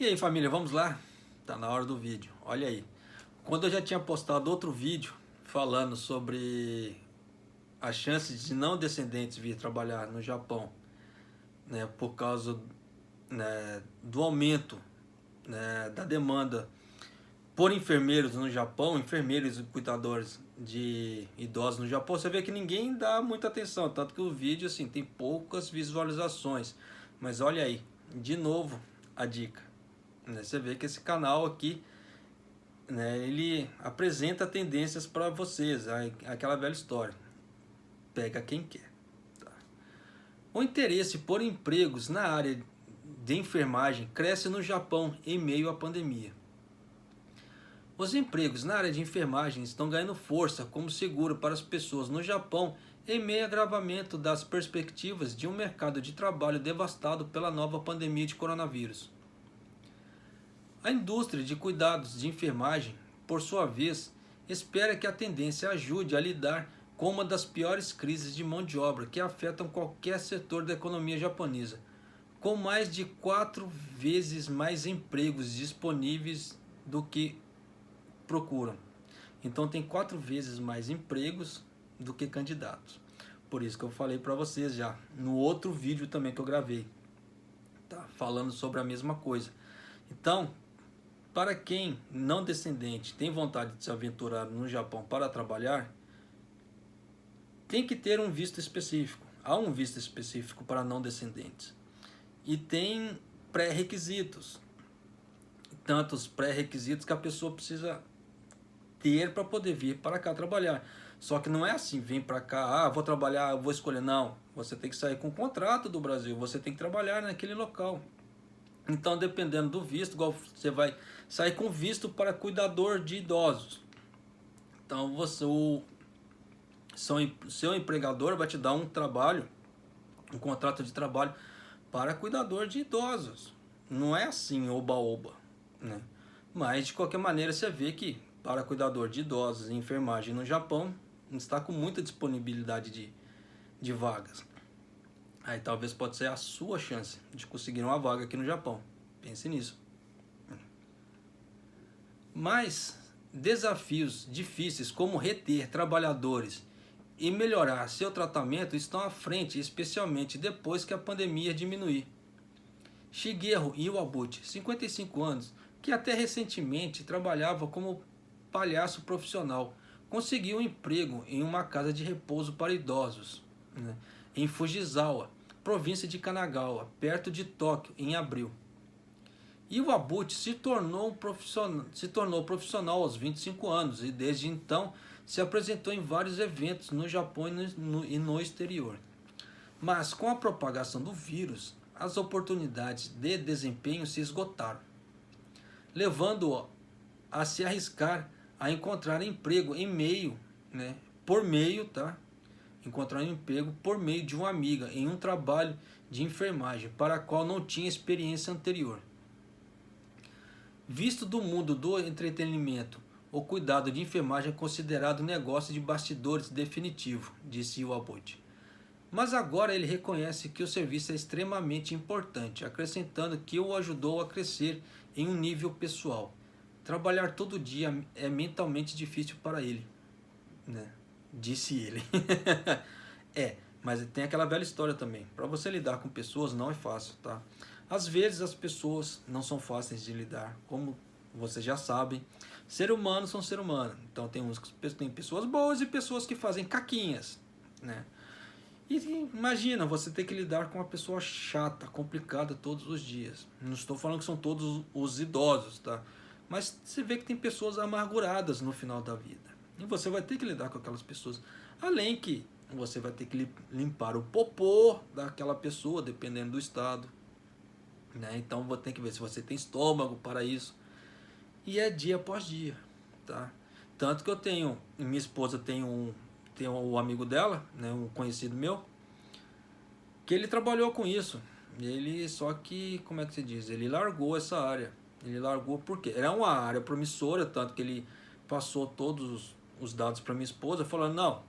E aí, família, vamos lá? Tá na hora do vídeo. Olha aí. Quando eu já tinha postado outro vídeo falando sobre as chances de não descendentes vir trabalhar no Japão, né, por causa, né, do aumento, né, da demanda por enfermeiros no Japão, enfermeiros e cuidadores de idosos no Japão, você vê que ninguém dá muita atenção, tanto que o vídeo assim tem poucas visualizações. Mas olha aí, de novo a dica, né? Você vê que esse canal aqui, né, ele apresenta tendências para vocês, aquela velha história, pega quem quer. Tá? O interesse por empregos na área de enfermagem cresce no Japão em meio à pandemia. Os empregos na área de enfermagem estão ganhando força como seguro para as pessoas no Japão em meio ao agravamento das perspectivas de um mercado de trabalho devastado pela nova pandemia de coronavírus. A indústria de cuidados de enfermagem, por sua vez, espera que a tendência ajude a lidar com uma das piores crises de mão de obra que afetam qualquer setor da economia japonesa, com mais de 4 vezes mais empregos disponíveis do que procuram. Então tem 4 vezes mais empregos do que candidatos. Por isso que eu falei para vocês já no outro vídeo também que eu gravei, tá? Falando sobre a mesma coisa. Então, para quem não descendente tem vontade de se aventurar no Japão para trabalhar, tem que ter um visto específico. Há um visto específico para não descendentes. E tem pré-requisitos. Tantos pré-requisitos que a pessoa precisa ter para poder vir para cá trabalhar. Só que não é assim, vem para cá, vou trabalhar, vou escolher. Não, você tem que sair com um contrato do Brasil, você tem que trabalhar naquele local. Então, dependendo do visto, igual você vai sair com visto para cuidador de idosos. Então, seu empregador vai te dar um trabalho, um contrato de trabalho para cuidador de idosos. Não é assim, oba-oba, né? Mas, de qualquer maneira, você vê que para cuidador de idosos e enfermagem no Japão, está com muita disponibilidade de vagas. Aí talvez pode ser a sua chance de conseguir uma vaga aqui no Japão. Pense nisso. Mas desafios difíceis como reter trabalhadores e melhorar seu tratamento estão à frente, especialmente depois que a pandemia diminuir. Shigeru Iwabuchi, 55 anos, que até recentemente trabalhava como palhaço profissional, conseguiu um emprego em uma casa de repouso para idosos, né, em Fujisawa, província de Kanagawa, perto de Tóquio, em abril. Iwabuchi se tornou profissional aos 25 anos e desde então se apresentou em vários eventos no Japão e no exterior. Mas com a propagação do vírus, as oportunidades de desempenho se esgotaram, levando-o a se arriscar a encontrar emprego encontrar um emprego por meio de uma amiga em um trabalho de enfermagem para a qual não tinha experiência anterior. Visto do mundo do entretenimento, o cuidado de enfermagem é considerado um negócio de bastidores definitivo, disse Iwabuchi. Mas agora ele reconhece que o serviço é extremamente importante, acrescentando que o ajudou a crescer em um nível pessoal. Trabalhar todo dia é mentalmente difícil para ele, né? Disse ele. Mas tem aquela velha história também. Para você lidar com pessoas não é fácil, tá? Às vezes as pessoas não são fáceis de lidar, como vocês já sabem. Ser humano são ser humano. Então tem pessoas boas e pessoas que fazem caquinhas, né? E imagina você ter que lidar com uma pessoa chata, complicada todos os dias. Não estou falando que são todos os idosos, tá? Mas você vê que tem pessoas amarguradas no final da vida. E você vai ter que lidar com aquelas pessoas. Além que você vai ter que limpar o popô daquela pessoa, dependendo do estado, né? Então vou ter que ver se você tem estômago para isso. E é dia após dia, tá? Tanto que minha esposa tem um amigo dela, né, um conhecido meu, que ele trabalhou com isso. Só que, como é que se diz? Ele largou essa área. Ele largou porque era uma área promissora, tanto que ele passou todos os dados para minha esposa, falando: não,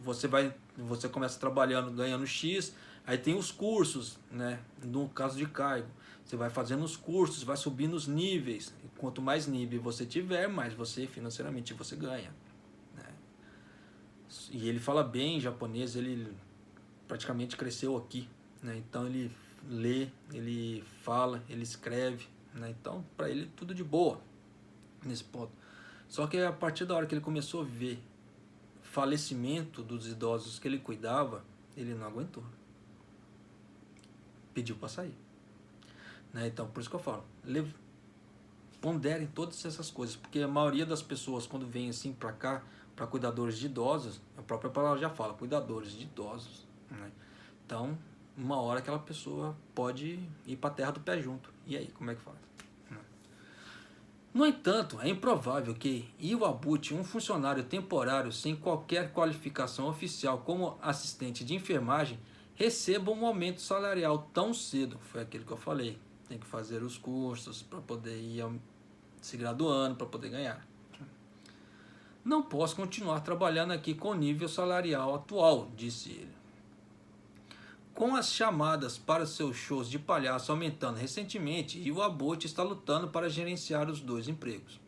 você começa trabalhando, ganhando X, aí tem os cursos, né, no caso de cargo. Você vai fazendo os cursos, vai subindo os níveis. E quanto mais nível você tiver, mais você financeiramente você ganha, né? E ele fala bem japonês, ele praticamente cresceu aqui, né? Então ele lê, ele fala, ele escreve, né? Então para ele tudo de boa nesse ponto. Só que a partir da hora que ele começou a ver falecimento dos idosos que ele cuidava, ele não aguentou, pediu para sair, né? Então por isso que eu falo, ponderem todas essas coisas, porque a maioria das pessoas quando vem assim para cá, para cuidadores de idosos, a própria palavra já fala, cuidadores de idosos, né? Então uma hora aquela pessoa pode ir para a terra do pé junto, e aí como é que faz? No entanto, é improvável que Iwabuchi, um funcionário temporário sem qualquer qualificação oficial como assistente de enfermagem, receba um aumento salarial tão cedo. Foi aquilo que eu falei. Tem que fazer os cursos para poder ir se graduando, para poder ganhar. Não posso continuar trabalhando aqui com o nível salarial atual, disse ele. Com as chamadas para seus shows de palhaço aumentando recentemente, Iwabuchi está lutando para gerenciar os dois empregos.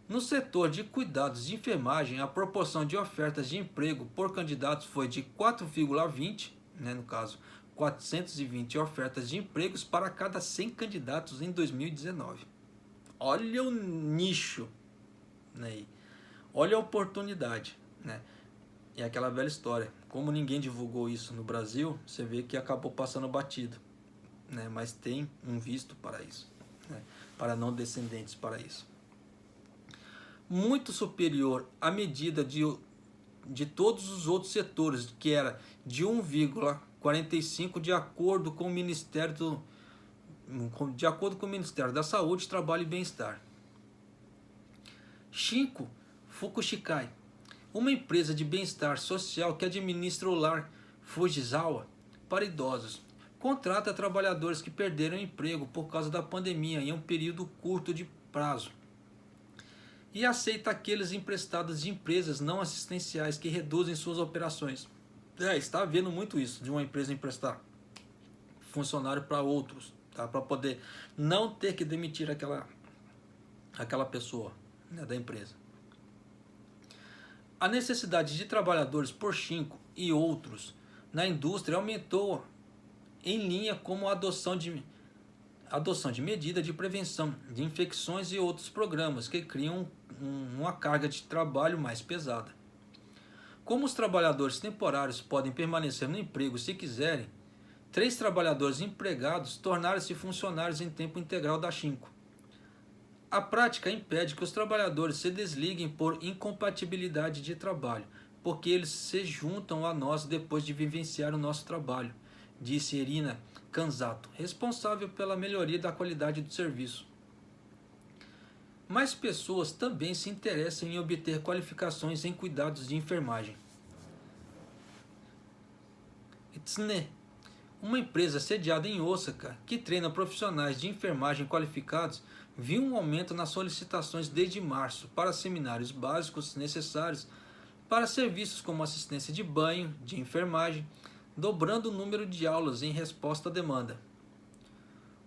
No setor de cuidados de enfermagem, a proporção de ofertas de emprego por candidatos foi de 4,20, né, no caso, 420 ofertas de empregos para cada 100 candidatos em 2019. Olha o nicho, né? Olha a oportunidade, né? É aquela velha história. Como ninguém divulgou isso no Brasil, você vê que acabou passando batido, né? Mas tem um visto para isso, né? Para não descendentes para isso. Muito superior à medida de todos os outros setores, que era de 1,45 de acordo com o Ministério da Saúde, Trabalho e Bem-Estar. Shinko Fukushikai, uma empresa de bem-estar social que administra o lar Fujisawa para idosos, contrata trabalhadores que perderam o emprego por causa da pandemia em um período curto de prazo e aceita aqueles emprestados de empresas não assistenciais que reduzem suas operações. Está havendo muito isso, de uma empresa emprestar funcionário para outros, tá? Para poder não ter que demitir aquela pessoa, né, da empresa. A necessidade de trabalhadores por Shinko e outros na indústria aumentou em linha com a adoção de medida de prevenção de infecções e outros programas que criam uma carga de trabalho mais pesada. Como os trabalhadores temporários podem permanecer no emprego se quiserem, 3 trabalhadores empregados tornaram-se funcionários em tempo integral da Shinko. A prática impede que os trabalhadores se desliguem por incompatibilidade de trabalho, porque eles se juntam a nós depois de vivenciar o nosso trabalho, disse Irina Kanzato, responsável pela melhoria da qualidade do serviço. Mais pessoas também se interessam em obter qualificações em cuidados de enfermagem. Itsune, uma empresa sediada em Osaka que treina profissionais de enfermagem qualificados, viu um aumento nas solicitações desde março para seminários básicos necessários para serviços como assistência de banho, de enfermagem, dobrando o número de aulas em resposta à demanda.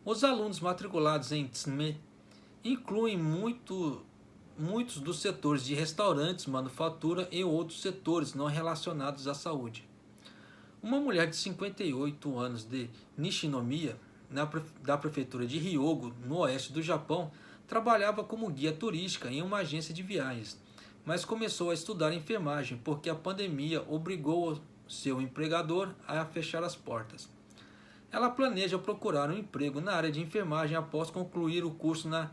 Os alunos matriculados em Itsune incluem muitos dos setores de restaurantes, manufatura e outros setores não relacionados à saúde. Uma mulher de 58 anos de Nishinomiya, da prefeitura de Hyogo, no oeste do Japão, trabalhava como guia turística em uma agência de viagens, mas começou a estudar enfermagem porque a pandemia obrigou seu empregador a fechar as portas. Ela planeja procurar um emprego na área de enfermagem após concluir o curso na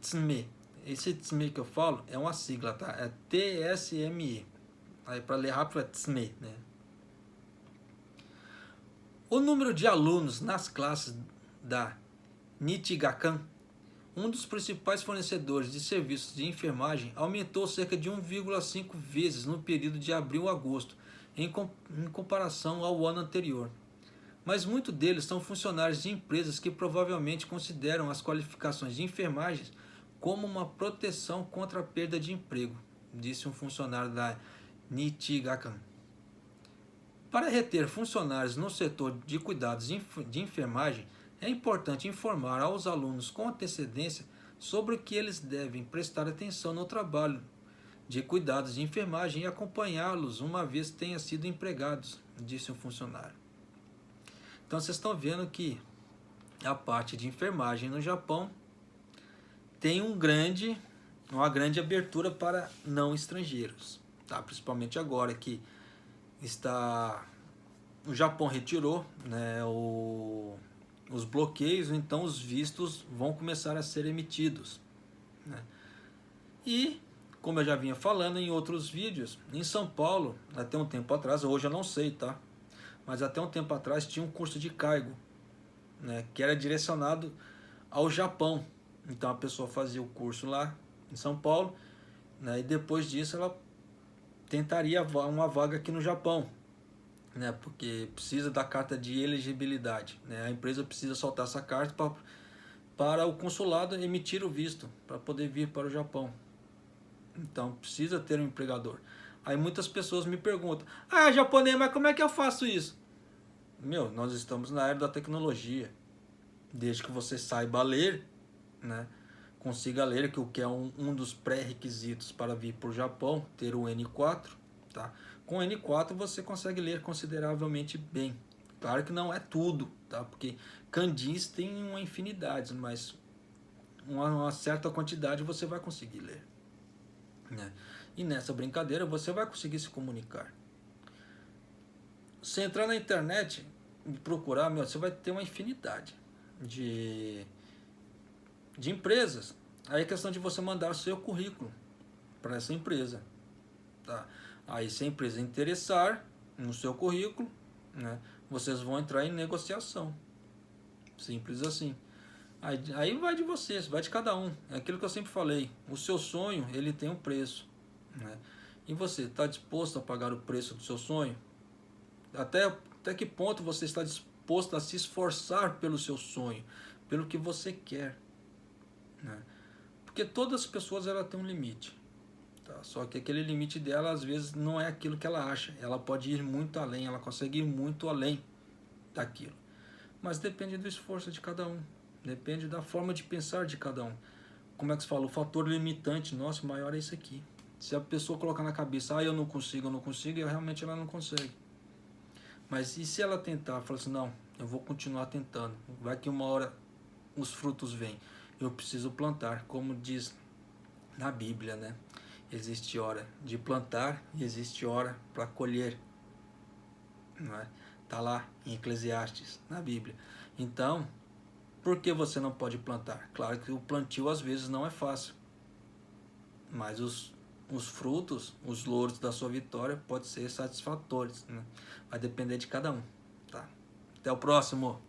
TSME. Esse TSME que eu falo é uma sigla, tá? É TSME. Aí para ler rápido é TSME, né? O número de alunos nas classes da Nichigakan, um dos principais fornecedores de serviços de enfermagem, aumentou cerca de 1,5 vezes no período de abril a agosto, em comparação ao ano anterior. Mas muitos deles são funcionários de empresas que provavelmente consideram as qualificações de enfermagem como uma proteção contra a perda de emprego, disse um funcionário da Nichigakan. Para reter funcionários no setor de cuidados de enfermagem, É importante informar aos alunos com antecedência sobre o que eles devem prestar atenção no trabalho de cuidados de enfermagem e acompanhá-los uma vez tenham sido empregados, disse um funcionário. Então vocês estão vendo que a parte de enfermagem no Japão tem uma grande abertura para não estrangeiros, tá? Principalmente agora que o Japão retirou, né, os bloqueios, então os vistos vão começar a ser emitidos, né? E, como eu já vinha falando em outros vídeos, em São Paulo, até um tempo atrás, hoje eu não sei, tá? Mas até um tempo atrás tinha um curso de cargo, né, que era direcionado ao Japão. Então a pessoa fazia o curso lá em São Paulo, né, e depois disso ela tentaria uma vaga aqui no Japão, né, porque precisa da carta de elegibilidade, né? A empresa precisa soltar essa carta para o consulado emitir o visto para poder vir para o Japão. Então precisa ter um empregador. Aí muitas pessoas me perguntam: ah, japonês, mas como é que eu faço isso? Meu, nós estamos na era da tecnologia. Desde que você saiba ler, né, consiga ler, que o que é um dos pré-requisitos para vir para o Japão, ter o N4, tá? Com o N4 você consegue ler consideravelmente bem. Claro que não é tudo, tá? Porque kanjis tem uma infinidade, mas uma certa quantidade você vai conseguir ler, né? E nessa brincadeira você vai conseguir se comunicar. Se entrar na internet e procurar, você vai ter uma infinidade de empresas. Aí é questão de você mandar o seu currículo para essa empresa, tá? Aí se a empresa interessar no seu currículo, né, vocês vão entrar em negociação. Simples assim. Aí vai de vocês, vai de cada um. É aquilo que eu sempre falei. O seu sonho, ele tem um preço, né? E você está disposto a pagar o preço do seu sonho? Até que ponto você está disposto a se esforçar pelo seu sonho, pelo que você quer, né? Porque todas as pessoas ela têm um limite, tá? Só que aquele limite dela às vezes não é aquilo que ela acha. Ela pode ir muito além, ela consegue ir muito além daquilo. Mas depende do esforço de cada um, depende da forma de pensar de cada um. Como é que se fala? O fator limitante nosso maior é isso aqui. Se a pessoa colocar na cabeça, eu não consigo, e realmente ela não consegue. Mas e se ela tentar, falar assim, não, eu vou continuar tentando, vai que uma hora os frutos vêm. Eu preciso plantar, como diz na Bíblia, né? Existe hora de plantar e existe hora para colher, não é? Tá lá em Eclesiastes, na Bíblia. Então, por que você não pode plantar? Claro que o plantio às vezes não é fácil, mas os frutos, os louros da sua vitória podem ser satisfatórios, né? Vai depender de cada um, tá? Até o próximo!